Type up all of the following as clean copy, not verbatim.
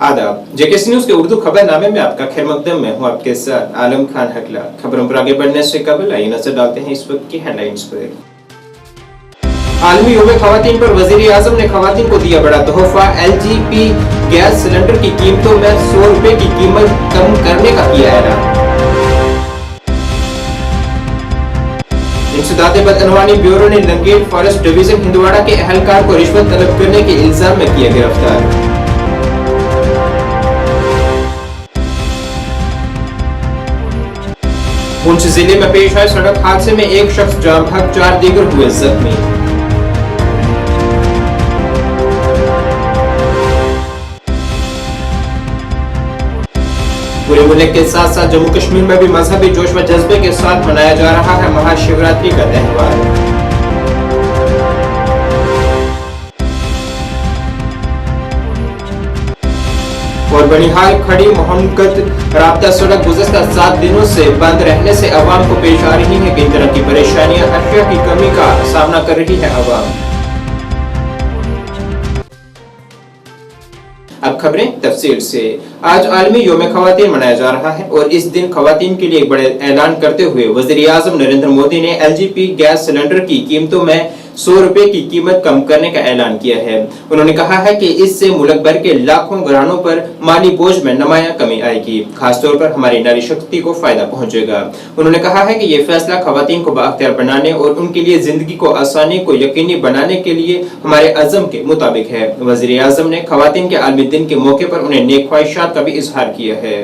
आदाब, JKC news के उर्दू खबरनामे में आपका खैर मकदम। मैं हूं आपके साथ आलम खान हकला। खबरों पर आगे बढ़ने से कबल आइए नजर डालते हैं इस वक्त की हेडलाइंस पर। आलमी योम खवातीन पर वजीर आजम ने खवातीन को दिया बड़ा तोहफा। एलजीपी गैस सिलेंडर की कीमतों में 100 रुपए की कीमत कम करने का किया ऐलान। इंसदादे बदअनवानी ब्यूरो ने लंगेट फॉरेस्ट डिवीजन हिंदवाड़ा के अहलकार को रिश्वत तलब करने के इल्जाम में किया गिरफ्तार। पुंछ जिले में पेश आए सड़क हादसे में एक शख्स जान बहक, 4 दीगर हुए जख्मी। पूरे मुल्क के साथ साथ जम्मू कश्मीर में भी मजहबी जोश व जज्बे के साथ मनाया जा रहा है महाशिवरात्रि का त्यौहार। और बनिहाल खड़ी मोहम्मद राब्ता सड़क गुज़श्ता 7 दिनों से बंद रहने से अवाम को पेश आ रही है कई तरह की परेशानियां। अशिया की कमी का सामना कर रही है अवाम। अब खबरें तफसील से। आज आलमी योम खवातीन मनाया जा रहा है और इस दिन खवातीन के लिए एक बड़े ऐलान करते हुए वज़ीर आज़म नरेंद्र मोदी ने एलजीपी गैस सिलेंडर की कीमतों में 100 रुपए की कीमत कम करने का ऐलान किया है। उन्होंने कहा है कि इससे मुल्क भर के लाखों घरानों पर माली बोझ में नुमायां कमी आएगी, खासतौर पर हमारी नारी शक्ति को फायदा पहुंचेगा। उन्होंने कहा है कि ये फैसला खवातीन को बाख्तियार बनाने और उनके लिए जिंदगी को आसानी को यकीनी बनाने के लिए हमारे अज़म के मुताबिक है। वज़ीर आज़म ने खवातीन के आलमी दिन के मौके पर उन्हें नेक ख्वाहिशात का भी इजहार किया है।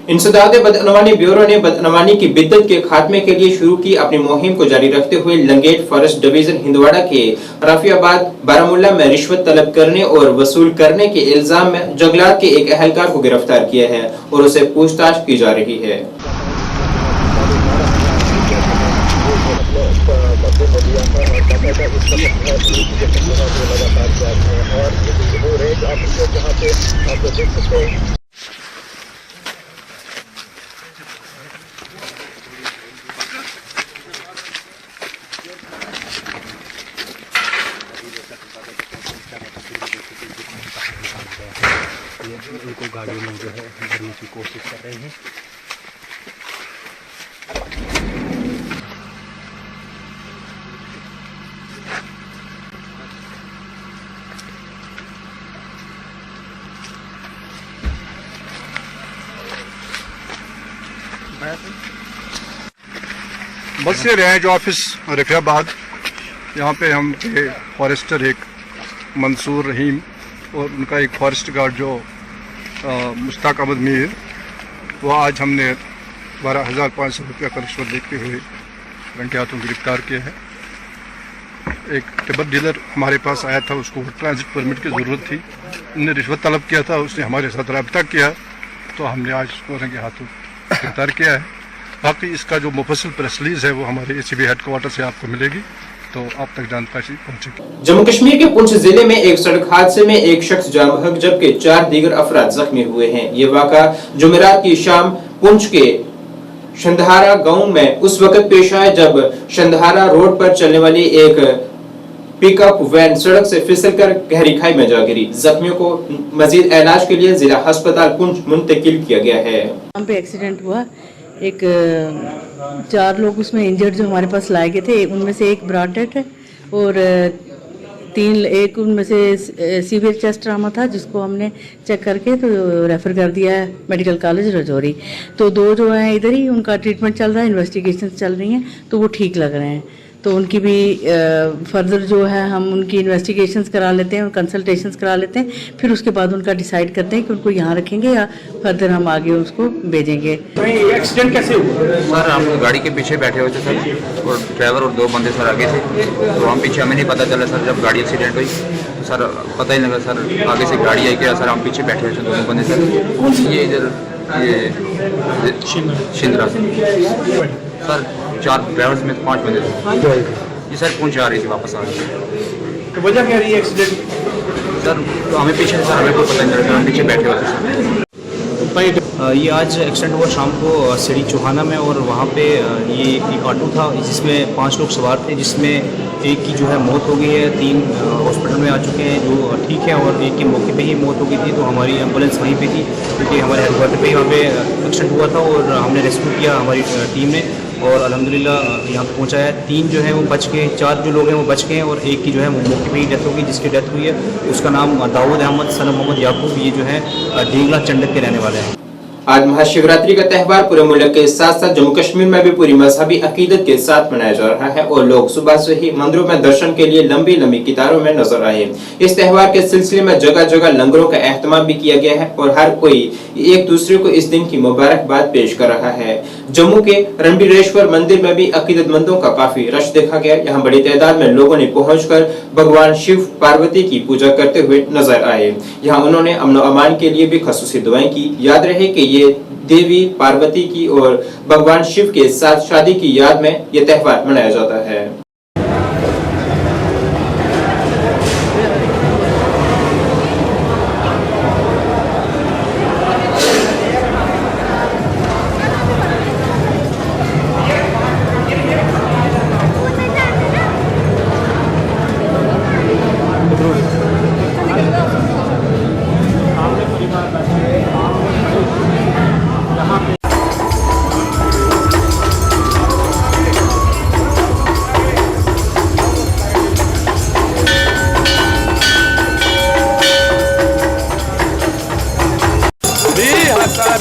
इंसदादे बदअनवानी ब्यूरो ने बदअनवानी की बिद्दत के खात्मे के लिए शुरू की अपनी मुहिम को जारी रखते हुए लंगेट फॉरेस्ट डिवीजन हिंदवाड़ा के रफियाबाद बारामुल्ला में रिश्वत तलब करने और वसूल करने के इल्जाम में जंगलात के एक अहलकार को गिरफ्तार किया है और उसे पूछताछ की जा रही है। उनको गाड़ियों में जो है भरने की कोशिश कर रहे हैं। बस से रेंज ऑफिस रफियाबाद, यहाँ पे हम फॉरेस्टर एक मंसूर रहीम और उनका एक फॉरेस्ट गार्ड जो मुश्ताक अहमद मीर, वो आज हमने 12,500 रुपये का रिश्वत देते हुए रंगे हाथों गिरफ्तार किया है। एक टिबर डीलर हमारे पास आया था, उसको ट्रांजिट परमिट की ज़रूरत थी, उन्होंने रिश्वत तलब किया था, उसने हमारे साथ रब्ता किया तो हमने आज उसको रंगे हाथों गिरफ्तार किया है। बाकी इसका जो मुफस्सिल प्रेस रिलीज है वो हमारे एसीबी हेडक्वार्टर से आपको मिलेगी, तो आप तक जानकारी पहुंचेगी। जम्मू कश्मीर के पुंछ जिले में एक सड़क हादसे में एक शख्स जान बहक जबकि 4 दीगर अफराद जख्मी हुए हैं। ये वाक़ा जुमेरात की शाम पुंछ के शंधारा गांव में उस वक्त पेश आया जब शंधारा रोड पर चलने वाली एक पिकअप वैन सड़क से फिसलकर गहरी खाई में जा गिरी। जख्मियों को मजीद इलाज के लिए जिला अस्पताल पुंछ मुंतकिल किया गया है। वहाँ पे एक्सीडेंट हुआ, एक 4 लोग उसमें इंजर्ड जो हमारे पास लाए गए थे, उनमें से एक ब्रॉड डेड है और 3 एक उनमें से सीवियर चेस्ट ट्रामा था जिसको हमने चेक करके तो रेफ़र कर दिया है मेडिकल कॉलेज रजौरी। तो 2 जो हैं इधर ही उनका ट्रीटमेंट चल रहा है, इन्वेस्टिगेशन चल रही हैं, तो वो ठीक लग रहे हैं। तो उनकी भी फर्दर जो है हम उनकी इन्वेस्टिगेशंस करा लेते हैं और कंसल्टेशंस करा लेते हैं, फिर उसके बाद उनका डिसाइड करते हैं कि उनको यहाँ रखेंगे या फर्दर हम आगे उसको भेजेंगे। तो ये एक्सीडेंट कैसे हुआ? सर हम गाड़ी के पीछे बैठे हुए थे सर, और ड्राइवर और 2 बंदे सर आगे थे, तो हम पीछे, हमें नहीं पता चला सर जब गाड़ी एक्सीडेंट हुई तो सर पता ही लगा सर आगे से गाड़ी आई क्या, सर हम पीछे बैठे हुए थे 2 बंदे सर। ये इधर ये शिंद्रा सर 4 ड्राइवर्स में 5 बंदे थे। ये सर पुंछ आ रही थी वापस आ रही थी। तो वजह क्या रही एक्सीडेंट? सर तो हमें पीछे से सर हमें कोई पता नहीं चला, हम पीछे बैठे हुए थे सर। ये आज एक्सीडेंट हुआ शाम को सिड़ी चौहाना में, और वहाँ पे ये एक ऑटो था जिसमें 5 लोग सवार थे, जिसमें एक की जो है मौत हो गई है, 3 हॉस्पिटल में आ चुके हैं जो ठीक है, और एक की मौके पे ही मौत हो गई थी। तो हमारी एम्बुलेंस वहीं पे थी क्योंकि हमारे हेडक्वार्टर पे ही वहाँ पे एक्सीडेंट हुआ था, और हमने रेस्क्यू किया हमारी टीम ने, और अल्हम्दुलिल्लाह यहाँ पे पहुँचाया। 3 जो है वो बच गए, 4 जो लोग हैं वो बच गए, और एक की जो है वो मौके पे ही डेथ हो गई। जिसकी डेथ हुई है उसका नाम दाऊद अहमद सन मोहम्मद याकूब, ये जो है ढींगला चंडक के रहने वाले हैं। आज महाशिवरात्रि का त्यौहार पूरे मुल्क के साथ साथ जम्मू कश्मीर में भी पूरी मजहबी अकीदत के साथ मनाया जा रहा है, और लोग सुबह से ही मंदिरों में दर्शन के लिए लंबी लंबी कतारों में नजर आए। इस त्यौहार के सिलसिले में जगह जगह लंगरों का एहतमाम भी किया गया है, और हर कोई एक दूसरे को इस दिन की मुबारकबाद पेश कर रहा है। जम्मू के रणबीरेश्वर मंदिर में भी अकीदतमंदों का काफी रश देखा गया। यहाँ बड़ी तादाद में लोगों ने पहुंचकर भगवान शिव पार्वती की पूजा करते हुए नजर आए। यहाँ उन्होंने अमन और अमान के लिए भी खसूसी दुआएं की। याद रहे कि ये देवी पार्वती की और भगवान शिव के साथ शादी की याद में ये त्यौहार मनाया जाता है।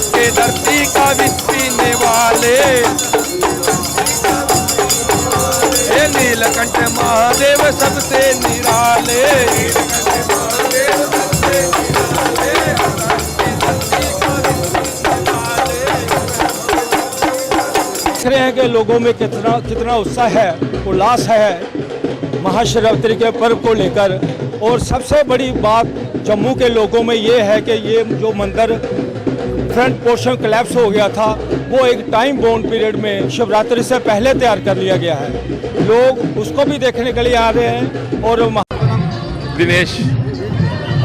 के धरती का विष पीने वाले ये नीलकंठ महादेव सबसे निराले। देख रहे हैं कि लोगों में कितना उत्साह है, उल्लास है महाशिवरात्रि के पर्व को लेकर। और सबसे बड़ी बात जम्मू के लोगों में ये है कि ये जो मंदिर फ्रंट पोर्शन कोलैप्स हो गया था वो एक टाइम बाउंड पीरियड में शिवरात्रि से पहले तैयार कर लिया गया है। लोग उसको भी देखने के लिए आ रहे हैं। और दिनेश,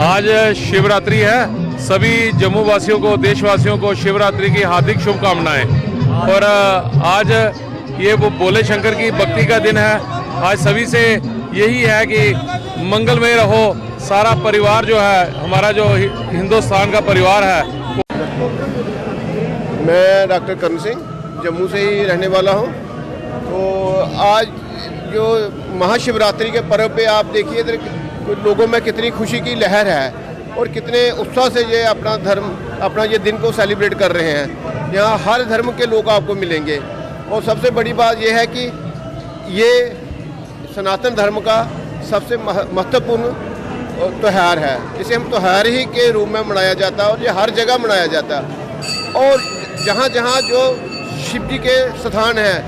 आज शिवरात्रि है, सभी जम्मू वासियों को, देशवासियों को शिवरात्रि की हार्दिक शुभकामनाएं। और आज ये वो भोले शंकर की भक्ति का दिन है। आज सभी से यही है कि मंगलमय रहो। सारा परिवार जो है, हमारा जो हिंदुस्तान का परिवार है। मैं डॉक्टर करण सिंह जम्मू से ही रहने वाला हूं। तो आज जो महाशिवरात्रि के पर्व पे आप देखिए लोगों में कितनी खुशी की लहर है और कितने उत्साह से ये अपना ये दिन को सेलिब्रेट कर रहे हैं। यहाँ हर धर्म के लोग आपको मिलेंगे। और सबसे बड़ी बात यह है कि ये सनातन धर्म का सबसे महत्वपूर्ण त्यौहार है। इसे हम त्यौहार ही के रूप में मनाया जाता है और ये हर जगह मनाया जाता है। और जहाँ जहाँ जो शिव जी के स्थान हैं,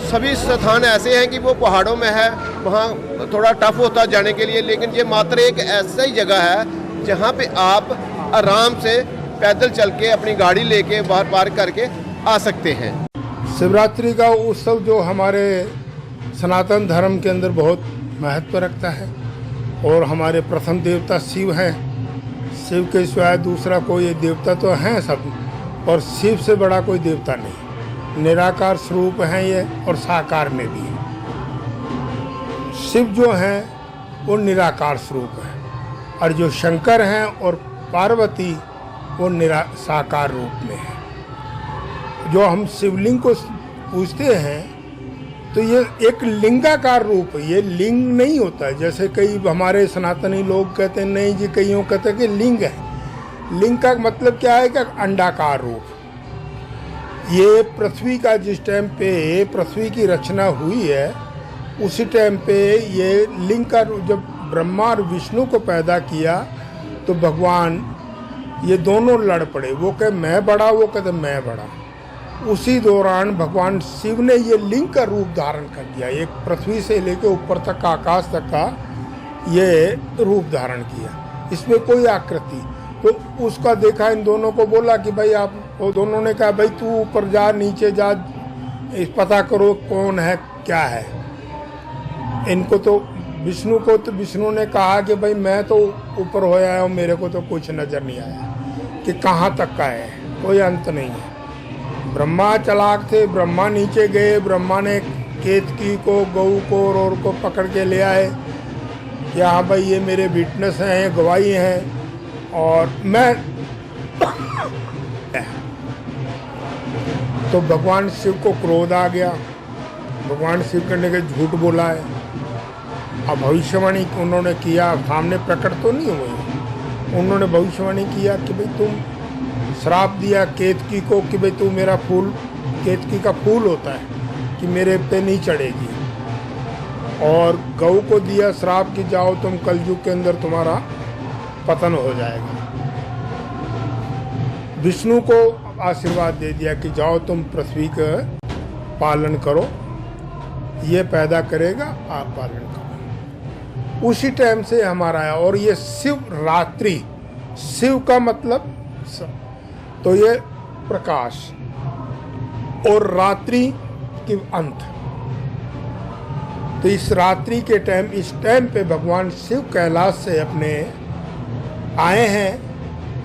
सभी स्थान ऐसे हैं कि वो पहाड़ों में है, वहाँ थोड़ा टफ होता है जाने के लिए, लेकिन ये मात्र एक ऐसा ही जगह है जहाँ पे आप आराम से पैदल चल के अपनी गाड़ी लेके बाहर पार्क करके आ सकते हैं। शिवरात्रि का उत्सव जो हमारे सनातन धर्म के अंदर बहुत महत्व रखता है और हमारे प्रथम देवता शिव हैं। शिव के सिवाय दूसरा कोई देवता तो हैं सब, और शिव से बड़ा कोई देवता नहीं। निराकार स्वरूप हैं ये और साकार में भी हैं। शिव जो हैं वो निराकार स्वरूप है और जो शंकर हैं और पार्वती वो साकार रूप में है। जो हम शिवलिंग को पूजते हैं तो ये एक लिंगाकार रूप है, ये लिंग नहीं होता है जैसे कई हमारे सनातनी लोग कहते हैं। नहीं जी, कईयों कहते हैं कि लिंग है। लिंग का मतलब क्या है कि अंडाकार रूप। ये पृथ्वी का जिस टाइम पे पृथ्वी की रचना हुई है उसी टाइम पे ये लिंग का, जब ब्रह्मा और विष्णु को पैदा किया तो भगवान ये दोनों लड़ पड़े। वो कहे मैं बड़ा, वो कहते मैं बड़ा। उसी दौरान भगवान शिव ने ये लिंग का रूप धारण कर दिया। एक पृथ्वी से लेकर ऊपर तक का, आकाश तक का ये रूप धारण किया। इसमें कोई आकृति तो उसका देखा, इन दोनों को बोला कि भाई आप, वो दोनों ने कहा भाई तू ऊपर जा, नीचे जा, पता करो कौन है क्या है। इनको तो विष्णु ने कहा कि भाई मैं तो ऊपर हो आया हूँ, मेरे को तो कुछ नज़र नहीं आया कि कहाँ तक का है, कोई अंत नहीं है। ब्रह्मा चालाक थे, ब्रह्मा नीचे गए, ब्रह्मा ने केतकी को, गऊ को और को पकड़ के ले आए कि हाँ भाई ये मेरे विटनेस हैं, ये गवाही हैं और मैं तो भगवान शिव को क्रोध आ गया। भगवान शिव करने के झूठ बोला है। अब भविष्यवाणी उन्होंने किया, सामने प्रकट तो नहीं हुई, उन्होंने भविष्यवाणी किया कि भाई तुम श्राप दिया केतकी को कि भाई तू मेरा फूल, केतकी का फूल होता है कि मेरे पे नहीं चढ़ेगी, और गऊ को दिया श्राप कि जाओ तुम कलयुग के अंदर तुम्हारा पतन हो जाएगा। विष्णु को आशीर्वाद दे दिया कि जाओ तुम पृथ्वी का पालन करो, ये पैदा करेगा आप पालन करो। उसी टाइम से हमारा आया। और ये शिव रात्रि, शिव का मतलब तो ये प्रकाश और रात्रि की अंत। तो इस रात्रि के टाइम, इस टाइम पे भगवान शिव कैलाश से अपने आए हैं।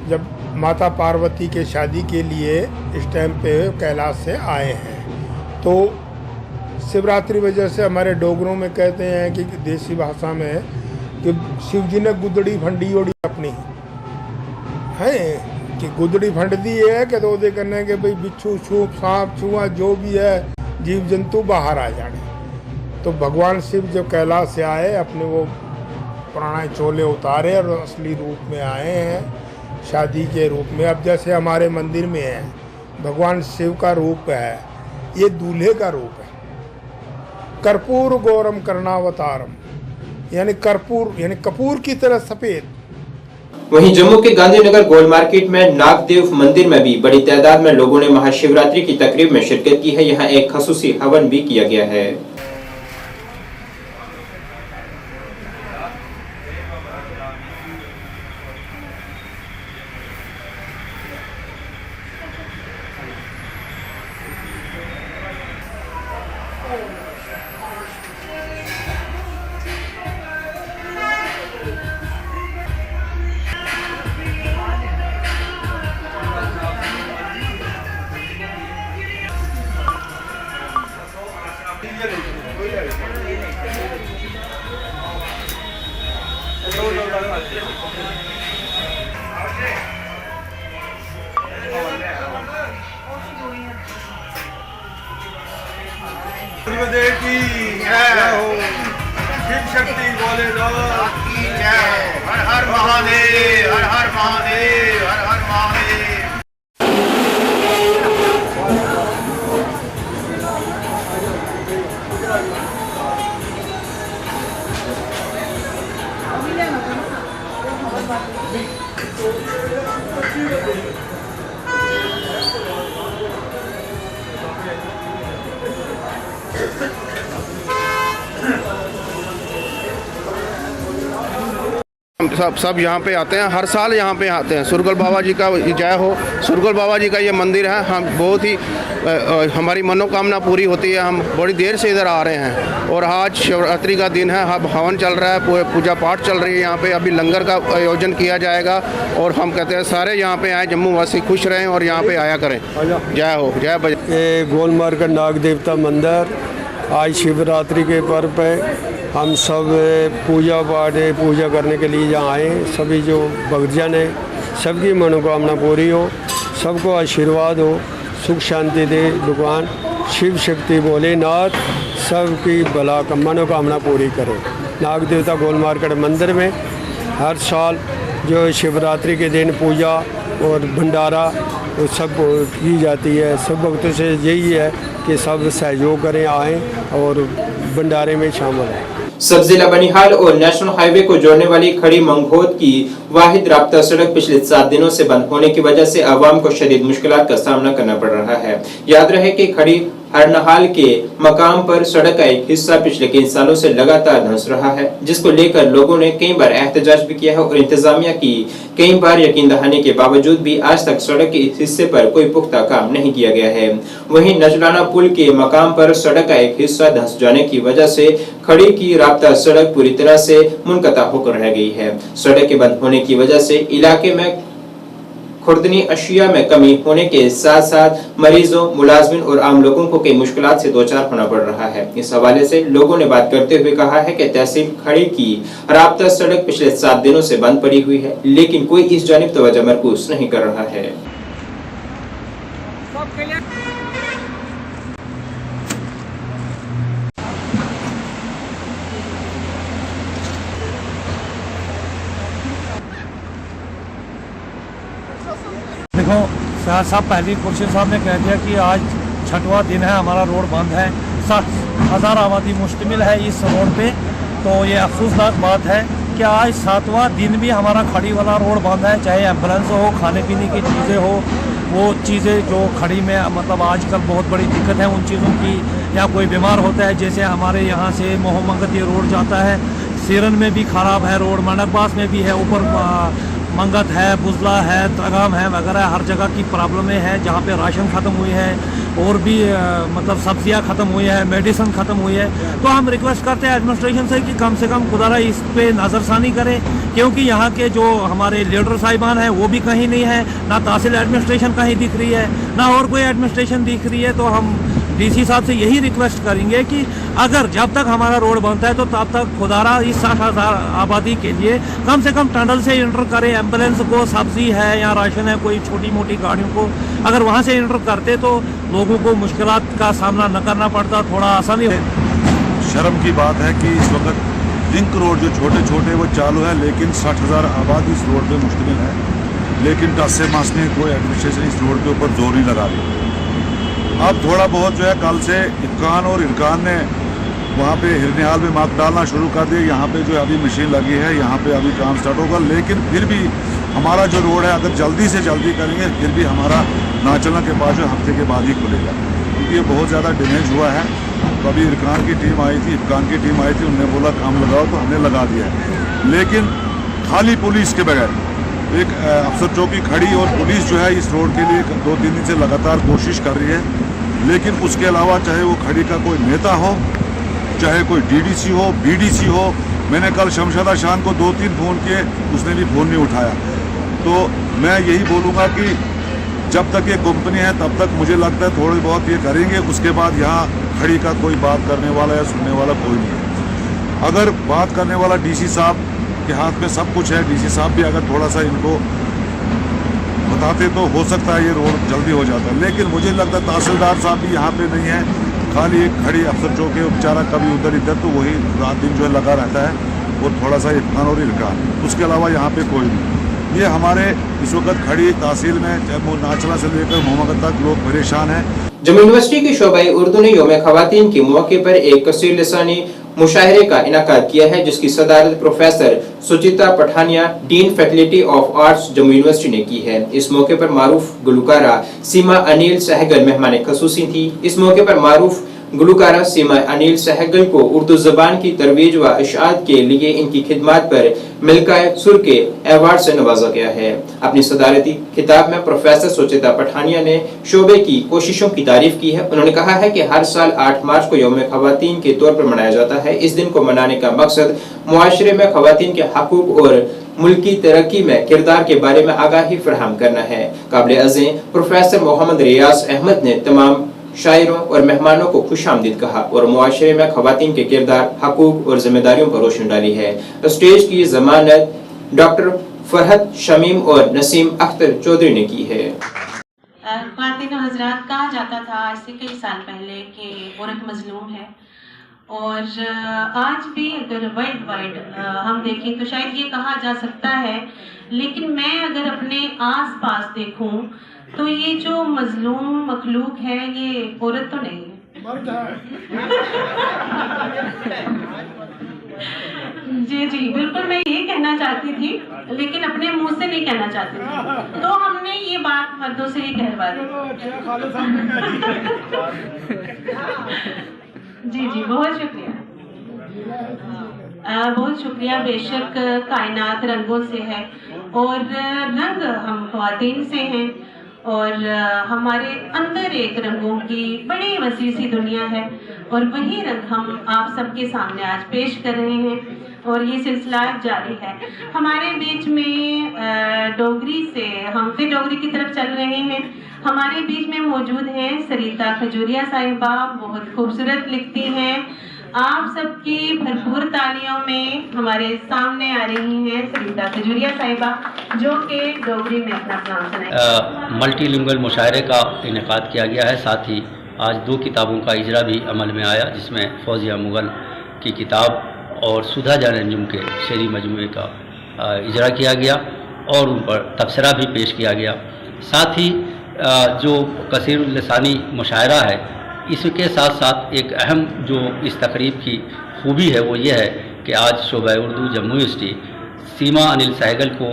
जब माता पार्वती के शादी के लिए इस टाइम पे कैलाश से आए हैं। तो शिवरात्रि वजह से हमारे डोगरों में कहते हैं कि देसी भाषा में कि शिव जी ने गुदड़ी फंडी ओड़ी अपनी है कि गुदड़ी फंड दी है कि तो दे करने के भाई बिच्छू छूप सांप छुआ जो भी है जीव जंतु बाहर आ जाने। तो भगवान शिव जो कैलाश से आए, अपने वो पुराने चोले उतारे और असली रूप में आए हैं, शादी के रूप में। अब जैसे हमारे मंदिर में है भगवान शिव का रूप है, ये दूल्हे का रूप है। कर्पूर गौरम कर्णावतारम, यानी कर्पूर यानी कपूर की तरह सफेद। वहीं जम्मू के गांधीनगर गोल मार्केट में नागदेव मंदिर में भी बड़ी तादाद में लोगों ने महाशिवरात्रि की तकरीब में शिरकत की है। यहाँ एक खसूसी हवन भी किया गया है। शिव शक्ति बोले हर हर महादेव, हर हर महादेव, हर हर महादेव। सब यहाँ पे आते हैं, हर साल यहाँ पे आते हैं। सुरगल बाबा जी का जय हो। सुरगल बाबा जी का ये मंदिर है। हम बहुत ही हमारी मनोकामना पूरी होती है। हम बड़ी देर से इधर आ रहे हैं और आज शिवरात्रि का दिन है। अब हवन चल रहा है, पूजा पाठ चल रही है यहाँ पे। अभी लंगर का आयोजन किया जाएगा और हम कहते हैं सारे यहाँ पे आए, जम्मू वासी खुश रहें और यहाँ पे आया करें। जय हो, जय बजरंग। ये गोल मार्केट नाग देवता मंदिर आज शिवरात्रि के पर्व पे हम सब पूजा करने के लिए यहाँ आए। सभी जो भक्तजन हैं सबकी मनोकामना पूरी हो, सबको आशीर्वाद हो, सुख शांति दे भगवान शिव शक्ति भोलेनाथ सबकी भला मनोकामना पूरी करे। नाग देवता गोल मार्केट मंदिर में हर साल जो शिवरात्रि के दिन पूजा और भंडारा वो सब की जाती है। सब भक्तों से यही है कि सब सहयोग करें, आएँ और भंडारे में शामिल हैं। सब जिला बनिहाल और नेशनल हाईवे को जोड़ने वाली खड़ी मंगोद की वाहिद राब्ता सड़क पिछले 7 दिनों से बंद होने की वजह से आवाम को शदीद मुश्किलात का सामना करना पड़ रहा है। याद रहे कि खड़ी हरनहाल के मकाम पर सड़क का एक हिस्सा पिछले कई सालों से लगातार धंस रहा है, जिसको लेकर लोगों ने कई बार एहतजाज भी किया है और इंतजामिया की कई बार यकीन दहाने के बावजूद भी आज तक सड़क के इस हिस्से पर कोई पुख्ता काम नहीं किया गया है। वहीं नजलाना पुल के मकाम पर सड़क का एक हिस्सा धंस जाने की वजह से खड़ी की राब्ता सड़क पूरी तरह से मुनक़ता होकर रह गई है। सड़क के बंद होने की वजह से इलाके में खुर्दनी अशिया में कमी होने के साथ साथ मरीजों, मुलाजमिन और आम लोगों को कई मुश्किलात से दोचार होना पड़ रहा है। इस हवाले से लोगों ने बात करते हुए कहा है कि तहसील खड़ी की राब्ता सड़क पिछले 7 दिनों से बंद पड़ी हुई है, लेकिन कोई इस जानिब तवज्जो मरकूज नहीं कर रहा है। देखो साहब पहली खुर्शीद साहब ने कह दिया कि आज 6वां दिन है, हमारा रोड बंद है। 60,000 आबादी मुश्तमिल है इस रोड पे, तो ये अफसोसनाक बात है कि आज 7वां दिन भी हमारा खड़ी वाला रोड बंद है। चाहे एम्बुलेंस हो, खाने पीने की चीज़ें हो, वो चीज़ें जो खड़ी में मतलब आजकल बहुत बड़ी दिक्कत है उन चीज़ों की, या कोई बीमार होता है, जैसे हमारे यहाँ से मोहम्मद ये रोड जाता है, सीरन में भी ख़राब है रोड, मनकबास में भी है, ऊपर मंगत है, बुजला है, त्रगाम है वगैरह, हर जगह की प्रॉब्लमें हैं जहाँ पे राशन ख़त्म हुई है और भी मतलब सब्जियाँ ख़त्म हुई है, मेडिसिन ख़त्म हुई है। तो हम रिक्वेस्ट करते हैं एडमिनिस्ट्रेशन से कि कम से कम खुदारा इस पे नज़रसानी करें, क्योंकि यहाँ के जो हमारे लीडर साहिबान हैं वो भी कहीं नहीं है, ना तहसील एडमिनिस्ट्रेशन कहीं दिख रही है, ना और कोई एडमिनिस्ट्रेशन दिख रही है। तो हम डीसी साहब से यही रिक्वेस्ट करेंगे कि अगर जब तक हमारा रोड बनता है तो तब तक खुदारा इस 60,000 आबादी के लिए कम से कम टनल से इंटर करें। एम्बुलेंस को सब्जी है या राशन है, कोई छोटी मोटी गाड़ियों को अगर वहाँ से इंटर करते तो लोगों को मुश्किलात का सामना न करना पड़ता, थोड़ा आसानी हो। शर्म की बात है कि इस वक्त लिंक रोड जो छोटे छोटे वो चालू है, लेकिन 60,000 आबादी इस रोड पे मुश्तमिल है, लेकिन टस्से मास ने कोई एडमिनिस्ट्रेशन इस रोड के ऊपर जोर नहीं लगा रही। अब थोड़ा बहुत जो है कल से इरकान और इरकान ने वहाँ पे हिरनियाल में माप डालना शुरू कर दिया। यहाँ पे जो अभी मशीन लगी है, यहाँ पे अभी काम स्टार्ट होगा, लेकिन फिर भी हमारा जो रोड है अगर जल्दी से जल्दी करेंगे फिर भी हमारा नाचना के बाद जो हफ्ते के बाद ही खुलेगा, क्योंकि ये बहुत ज़्यादा डैमेज हुआ है। तो अभी इरकान की टीम आई थी, उन्होंने बोला काम लगाओ, तो हमने लगा दिया है, लेकिन खाली पुलिस के बगैर एक अफसर चौकी खड़ी और पुलिस जो है इस रोड के लिए 2-3 दिन से लगातार कोशिश कर रही है, लेकिन उसके अलावा चाहे वो खड़ी का कोई नेता हो, चाहे कोई डीडीसी हो, बीडीसी हो, मैंने कल शमशादा शान को 2-3 फ़ोन किए, उसने भी फ़ोन नहीं उठाया। तो मैं यही बोलूँगा कि जब तक ये कंपनी है तब तक मुझे लगता है थोड़ी बहुत ये करेंगे, उसके बाद यहाँ खड़ी का कोई बात करने वाला या सुनने वाला कोई नहीं है। अगर बात करने वाला डीसी साहब के हाथ में सब कुछ है, डीसी साहब भी अगर थोड़ा सा इनको बताते तो हो सकता है ये रोड जल्दी हो जाता है, लेकिन मुझे लगता है तहसीलदार साहब भी यहाँ पे नहीं है, खाली एक खड़ी अफसर चौकी बेचारा कभी उधर इधर, तो वही रात दिन जो है लगा रहता है, और थोड़ा सा इरफान और इरकान, उसके अलावा यहाँ पे कोई नहीं। ये हमारे इस वक्त खड़ी तहसील में नाचला से लेकर मोहम्मद तक लोग परेशान हैं। जम्मू यूनिवर्सिटी की शोबाई उर्दू ने यौम खवातीन के मौके पर एक कसीर लिसानी मुशायरे का इनाकाद किया है, जिसकी सदारत professor Suchita Pathania, dean faculty of arts Jammu university ने की है। इस मौके पर मारूफ गुलकारा सीमा अनिल सहगल मेहमान खसूसी थी। इस मौके पर मारूफ गुलकारा सीमा अनिल सहगल को उर्दू ज़बान की तरवीज व इशाअत के लिए इनकी खिदमत पर मिल्काए सुर के अवार्ड से नवाजा गया है। अपनी सदारती खिताब में प्रोफेसर सुचिता पठानिया ने शोबे की कोशिशों की तारीफ की है। उन्होंने कहा है कि हर साल 8 मार्च को यौम खवातीन के तौर पर मनाया जाता है। इस दिन को मनाने का मकसद मुआशरे में खवातीन के हकूक और मुल्की तरक्की में किरदार के बारे में आगाही फराहम करना है। काबिल अज़ीम प्रोफेसर मोहम्मद रियाज अहमद ने तमाम शायरों और मेहमानों को खुशामदीद कहा और मुआशरे में खवातीन के किरदार, हकूक और जिम्मेदारियों पर रोशनी डाली है। स्टेज की जमानत डॉक्टर फरहत शमीम और नसीम अख्तर चौधरी ने की है। ख़वातीन हज़रात, कहा जाता था आज से कई साल पहले कि औरत मजलूम है, और आज भी अगर वर्ल्ड वाइड हम देखें तो शायद ये कहा जा सकता है, लेकिन मैं अगर अपने आस पास देखूं तो ये जो मजलूम मखलूक है ये औरत तो नहीं है। जी जी बिल्कुल, मैं ये कहना चाहती थी, लेकिन अपने मुंह से नहीं कहना चाहती थी, तो हमने ये बात मर्दों से ही कहवा दी। जी जी बहुत शुक्रिया, बहुत शुक्रिया। बेशक कायनात रंगों से है और रंग हम ख्वातीन से हैं, और हमारे अंदर एक रंगों की बड़ी वसी सी दुनिया है, और वही रंग हम आप सबके सामने आज पेश कर रहे हैं, और ये सिलसिला जारी है। हमारे बीच में डोगरी से हम फिर डोगरी की तरफ चल रहे हैं। हमारे बीच में मौजूद हैं सरिता खजूरिया साहिबा, बहुत खूबसूरत लिखती हैं। आप सबकी भरपूर तालियों में हमारे सामने आ रही हैं सरिता खजूरिया साहिबा, जो कि डोगरी में अपना कलाम सुनाएंगी। मल्टीलिंगुअल मुशायरे का इनेकाद किया गया है। साथ ही आज 2 किताबों का इजरा भी अमल में आया, जिसमें फौजिया मुगल की किताब और सुधा जान अंजुम के शेरी मजमूए का इजरा किया गया और उन पर तबसरा भी पेश किया गया। साथ ही जो कसीरुल लिसानी मुशायरा है, इसके साथ साथ एक अहम जो इस तकरीब की खूबी है वो ये है कि आज शोबा उर्दू जम्मू यूनिवर्सिटी सीमा अनिल सहगल को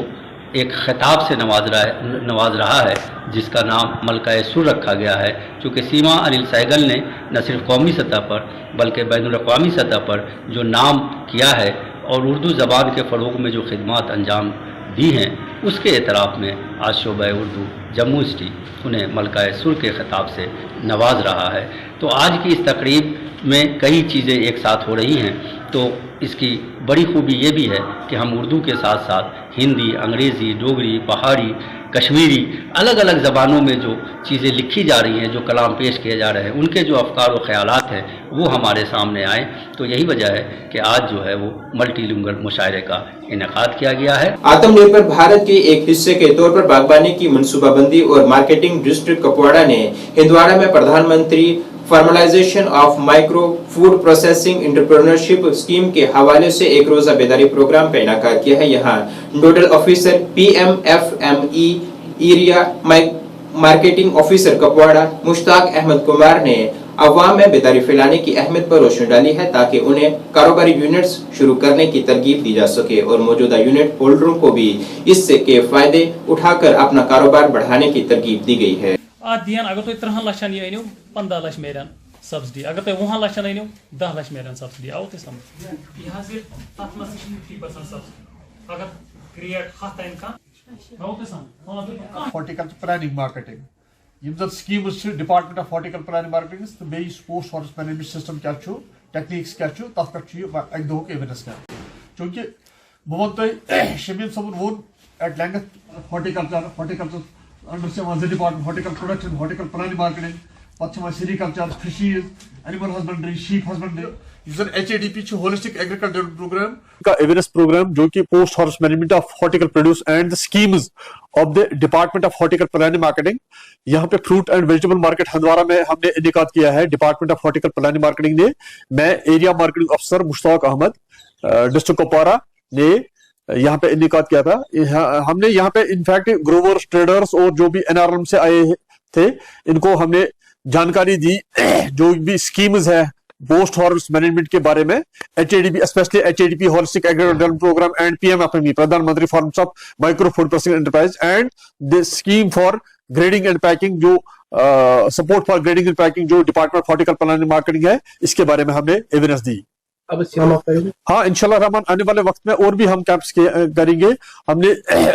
एक खिताब से नवाज रहा है, जिसका नाम मलका सुर रखा गया है, क्योंकि सीमा अनिल सहगल ने न सिर्फ कौमी सतह पर बल्कि बैनुल-अक़वामी सतह पर जो नाम किया है और उर्दू ज़बान के फ़रोग़ में जो खिदमात अंजाम दी हैं, उसके एतराफ़ में आज शोबा उर्दू जम्मू यूनिवर्सिटी उन्हें मलका सुर के खिताब से नवाज रहा है। तो आज की इस तकरीब में कई चीज़ें एक साथ हो रही हैं, तो इसकी बड़ी खूबी ये भी है कि हम उर्दू के साथ साथ हिंदी, अंग्रेज़ी, डोगरी, पहाड़ी, कश्मीरी, अलग अलग ज़बानों में जो चीज़ें लिखी जा रही हैं, जो कलाम पेश किए जा रहे हैं, उनके जो अफ़कार व ख़यालात हैं वो हमारे सामने आए। तो यही वजह है कि आज जो है वो मल्टीलिंगुअल मुशायरे का इनेकाद किया गया है। आत्मनिर्भर भारत के एक हिस्से के तौर पर बागबानी की मनसूबाबंदी और मार्केटिंग डिस्ट्रिक्ट कुपवाड़ा ने हिंदवाड़ा में प्रधानमंत्री formalisation of micro food processing entrepreneurship scheme के हवाले से एक रोजा बेदारी प्रोग्राम का इनेकाद किया है। यहाँ nodal officer PMFME area marketing officer Kupwara Mushtaq Ahmad Kumar ने अवाम में बेदारी फैलाने की अहमियत पर रोशनी डाली है, ताकि उन्हें कारोबारी यूनिट्स शुरू करने की तरगीब दी जा सके और मौजूदा यूनिट होल्डरों को भी इससे के फायदे उठाकर अपना कारोबार बढ़ाने की तरगीब दी गई है। अगर तुम 13 लक्षन ये अनियो 15 लक्ष मेरन सब्सिडी, अगर तुम 20 लक्षन अनियो 10 लक्ष मेरन सब्सिडी आओ तो समझ यहाँ से 3% सब्सिडी अगर क्रिएट हाथ इनका आओ तो समझ हॉर्टिकल्चर प्लानिंग मार्केटिंग यम जन schemes department of horticulture planning marketing तो बे पोस्ट हार्वेस्ट मैनेजमेंट सिस्टम क्या छु टेक्निक्स क्या छु तथ पे एक दो एविडेंस क्या क्योंकि बह वन तुम शमीन सबन वोन एट लेंथ हॉर्टिकल्चर अंडर से one department horticulture production horticulture planning marketing पत्म sericulture fisheries animal husbandry sheep husbandry HADP holistic agriculture programme का अवेयरनेस प्रोग्राम जो कि post harvest management of horticulture produce and the schemes of the department of horticulture planning marketing. यहाँ पे fruit and vegetable market Handwara में हमने इनेकाद किया है department of horticulture planning marketing ने। मैं एरिया मार्केटिंग अफसर मुश्ताक अहमद डिस्ट्रिक्ट कुपवाड़ा ने यहाँ पे इनेकाद किया था। हमने यहाँ पे इनफैक्ट ग्रोवर्स ट्रेडर्स और जो भी NRLM से आए थे इनको हमने जानकारी दी जो भी स्कीम्स है पोस्ट हार्वेस्ट मैनेजमेंट के बारे में। HADP specially HADP holistic agriculture development programme and PMFME Pradhan Mantri farms of micro food processing enterprise and the scheme for grading and packing जो support for grading and packing जो department of horticulture planning marketing है, इसके बारे में हमने evidence दी। हाँ इंशाल्लाह रहमान आने वाले वक्त में और भी हम कैंप्स करेंगे। हमने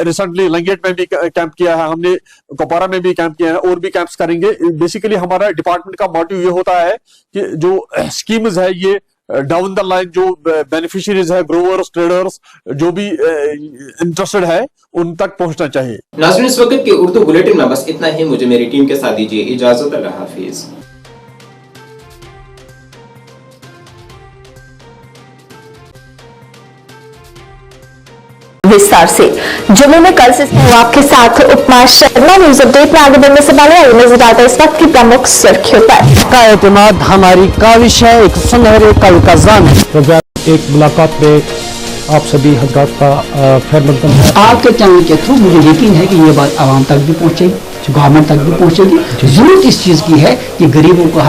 रिसेंटली लंगेट में भी कैंप किया है, हमने कुपवाड़ा में भी कैंप किया है और भी कैंप्स करेंगे। बेसिकली हमारा डिपार्टमेंट का मोटिव ये होता है कि जो स्कीम्स है ये डाउन द लाइन जो बेनिफिशियरीज है ग्रोवर्स ट्रेडर्स जो भी इंटरेस्टेड है उन तक पहुंचना चाहिए। नाज़रीन इस वक्त के उर्दू बुलेटिन में बस इतना ही। मुझे मेरी टीम के साथ दीजिए इजाजत। अल्लाह हाफिज। विस्तार से जम्मू में कल से आपके साथ उपमा शर्मा न्यूज अपडेट में आगे बढ़ने से पहले नजर आता है इस वक्त की प्रमुख सुर्खियों पर। का एतमाद हमारी काविश है, एक सुनहरे कल का जान है। एक मुलाकात में आप सभी हजरात का खैर मकदम है। आपके चैनल के थ्रू मुझे यकीन है कि ये बात आवाम तक भी पहुंचेगी, गवर्नमेंट तक भी पहुंचेगी। जरूरत इस चीज की है कि गरीबों को